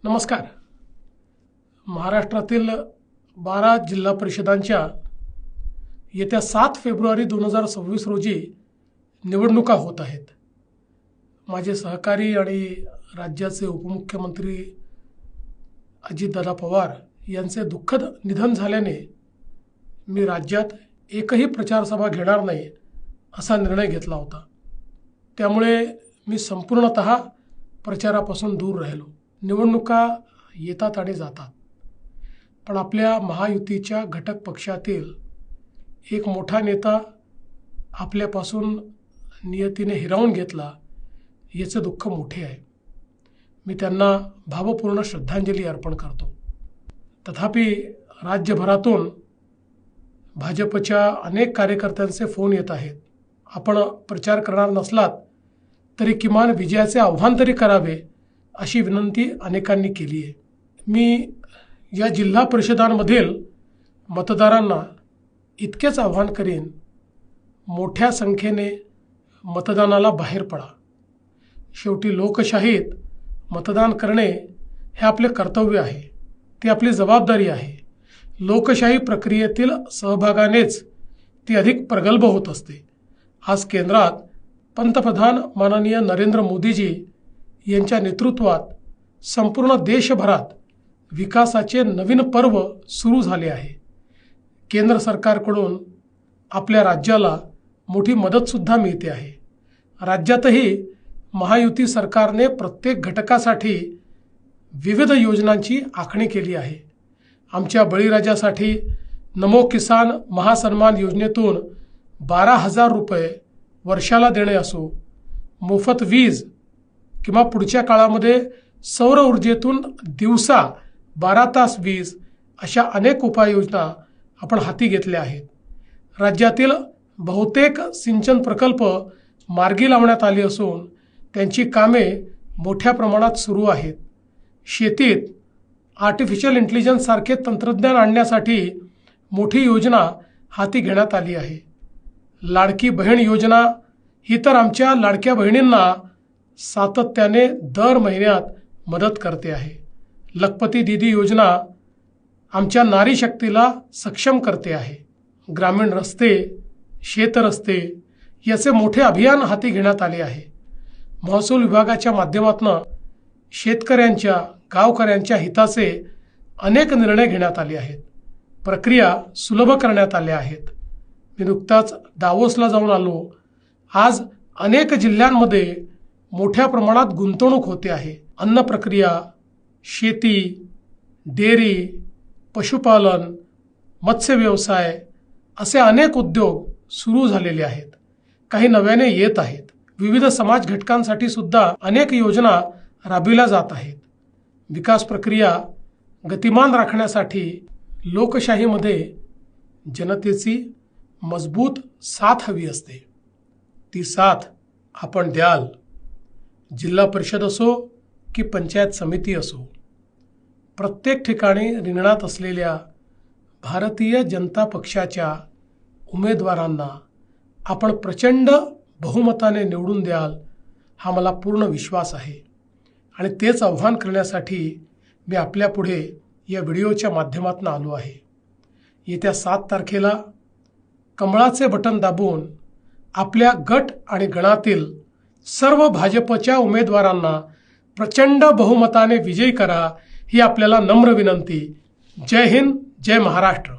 नमस्कार. महाराष्ट्रातील 12 जिल्हा परिषदांच्या येत्या 7 फेब्रुवारी 2026 रोजी निवडणुका होत आहेत. माझे सहकारी आणि राज्याचे उपमुख्यमंत्री अजितदादा पवार यांचे दुःखद निधन झाल्याने मी राज्यात एकही प्रचार सभा घेणार नाही असा निर्णय घेतला होता. त्यामुळे मी संपूर्णतः प्रचारापासून दूर राहिलो. निवडणुका येतात आणि जातात, पण आपल्या महायुतीच्या घटक पक्षातील एक मोठा नेता आपल्यापासून नियतीने हिरावून घेतला, याचे दुःख मोठे आहे. मी त्यांना भावपूर्ण श्रद्धांजली अर्पण करतो. तथापि राज्यभरातून भाजपच्या अनेक कार्यकर्त्यांचे फोन येत आहेत. आपण प्रचार करणार नसलात तरी किमान विजयाचे आव्हान तरी करावे अशी विनंती अनेकांनी केली आहे. मी या जिल्हा परिषदांमधील मतदारांना इतकेच आव्हान करीन, मोठ्या संख्येने मतदानाला बाहेर पडा. शेवटी लोकशाहीत मतदान करणे हे आपले कर्तव्य आहे, ती आपली जबाबदारी आहे. लोकशाही प्रक्रियेतील सहभागानेच ती अधिक प्रगल्भ होत असते. आज केंद्रात पंतप्रधान माननीय नरेंद्र मोदीजी यांच्या नेतृत्वात संपूर्ण देशभरात विकासाचे नवीन पर्व सुरू झाले आहे. केंद्र सरकारकडून आपल्या राज्याला मोठी मदतसुद्धा मिळते आहे. राज्यातही महायुती सरकारने प्रत्येक घटकासाठी विविध योजनांची आखणी केली आहे. आमच्या बळीराजासाठी नमो किसान महासन्मान योजनेतून 12,000 रुपये वर्षाला देणे असो, मोफत वीज किंवा पुढच्या काळामध्ये सौर ऊर्जेतून दिवसा 12 तास वीज, अशा अनेक उपाययोजना आपण हाती घेतल्या आहेत. राज्यातील बहुतेक सिंचन प्रकल्प मार्गी लावण्यात आले असून त्यांची कामे मोठ्या प्रमाणात सुरू आहेत. शेतीत आर्टिफिशियल इंटेलिजन्स सारखे तंत्रज्ञान आणण्यासाठी मोठी योजना हाती घेण्यात आली आहे. लाडकी बहीण योजना ही तर आमच्या लाडक्या बहिणींना सातत्याने दर महिन्यात मदत करते आहे. लखपती दीदी योजना आमच्या नारी शक्तीला सक्षम करते आहे. ग्रामीण रस्ते, शेतरस्ते याचे मोठे अभियान हाती घेण्यात आले आहे. महसूल विभागाच्या माध्यमातून शेतकऱ्यांच्या, गावकऱ्यांच्या हिताचे अनेक निर्णय घेण्यात आले आहेत. प्रक्रिया सुलभ करण्यात आल्या आहेत. मी नुकताच दावोसला जाऊन आलो. आज अनेक जिल्ह्यांमध्ये मोठ्या प्रमाणात गुंतवणूक होते आहे. अन्न प्रक्रिया, शेती, डेअरी, पशुपालन, मत्स्य व्यवसाय असे अनेक उद्योग सुरू झालेले आहेत. काही नव्याने येत आहेत. विविध समाज घटकांसाठी सुद्धा अनेक योजना राबविल्या जात आहेत. विकास प्रक्रिया गतिमान राखण्यासाठी लोकशाहीमध्ये जनतेची मजबूत साथ हवी असते. ती साथ आपण द्याल. जिल्हा परिषद असो की पंचायत समिती असो, प्रत्येक ठिकाणी रिंगणात असलेल्या भारतीय जनता पक्षाच्या उमेदवारांना आपण प्रचंड बहुमताने निवडून द्याल हा मला पूर्ण विश्वास आहे. आणि तेच आव्हान करण्यासाठी मी आपल्यापुढे या व्हिडिओच्या माध्यमातून आलो आहे. येत्या 7 तारखेला कमळाचे बटन दाबून आपल्या गट आणि गणातील सर्व भाजपच्या उमेदवारांना प्रचंड बहुमताने विजयी करा, ही आपल्याला नम्र विनंती. जय हिंद, जय महाराष्ट्र.